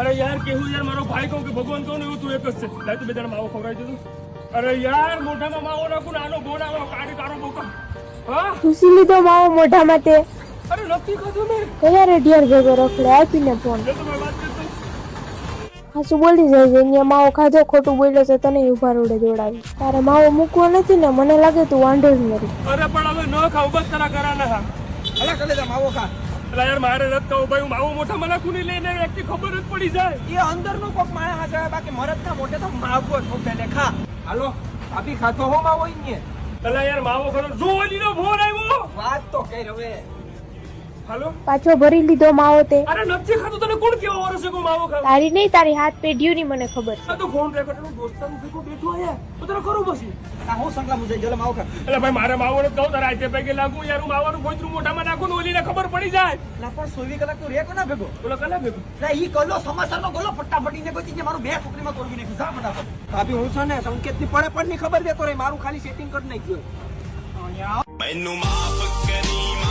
અરે યાર કેવું યાર મારો ભાઈ કહું કે ભગવાન કહું ને એવું તું એક જ છે. લાય તું બેચારા માવો ખવડાવી દીધું. અરે યાર મોઢામાં માવો નાખું ને આનો ગોળ આવો કાઢી તારો બોકા. હા ખુશી લીધો માવો મોઢામાં તે. અરે નથી ખાધું મેં. કયા રેડિયર ભેગો રખડે આપીને ફોન. જો તમે વાત કરતો. હા શું બોલી જાય છે અહીંયા માવો ખાધો ખોટું બોલ્યો છે તને ઉભા રોડે દોડાવી. તારે માવો મૂકવો નથી ને મને લાગે તું વાંઢો જ મરી. અરે પણ હવે ન ખાવ બસ તારા કરાના હા. અલા કલેજા માવો ખા. એટલે યાર મારે નથી ખાવું ભાઈ, હું માવો મોઢામાં નાખું ને લઈને વ્યક્તિ ખબર જ પડી જાય. એ અંદરનો કોક માણસ હશે બાકી મરદના મોઢે તો માવો જ પેલે ખા. હાલો આપી ખાતો હો માવો ઈ. એટલે યાર માવો ખરો જો ઓલીનો ફોન આવ્યો. વાત તો કઈ હવે. હાલો પાછો ભરી લીધો માવો તે. અરે નથી ખાધું તને કોણ કેવો વરસે કો માવો ખાવ. તારી નહીં તારી હાથ પેઢીઓની મને ખબર છે. આ તો ફોન રેકોર્ડ નું દોસ્તાનું ભેગો બેઠો આયા તો તને કરું પછી. આ હું સંકલા મુજે જલે માવો ખા. એટલે ભાઈ મારે માવો નથી ખાવું, તારે આજે પૈકી લાગુ યાર. હું માવાનું ભોજરું મોઢામાં નાખું ને ઓલીને ખબર પડી જાય. ના પણ 24 કલાક તું રે કોના ભેગો. ઓલો કલા ભેગો ના ઈ કલો સમાચારનો ગોલો ફટાફટીને ગોતી જે મારું બે છોકરીમાં તોડવી નાખ્યું. જા ફટાફટ. ભાભી હું છે ને સંકેતની પડે પડની ખબર દેતો રે મારું ખાલી સેટિંગ કરી નાખ્યું. ਮੈਨੂੰ ਮਾਫ ਕਰੀ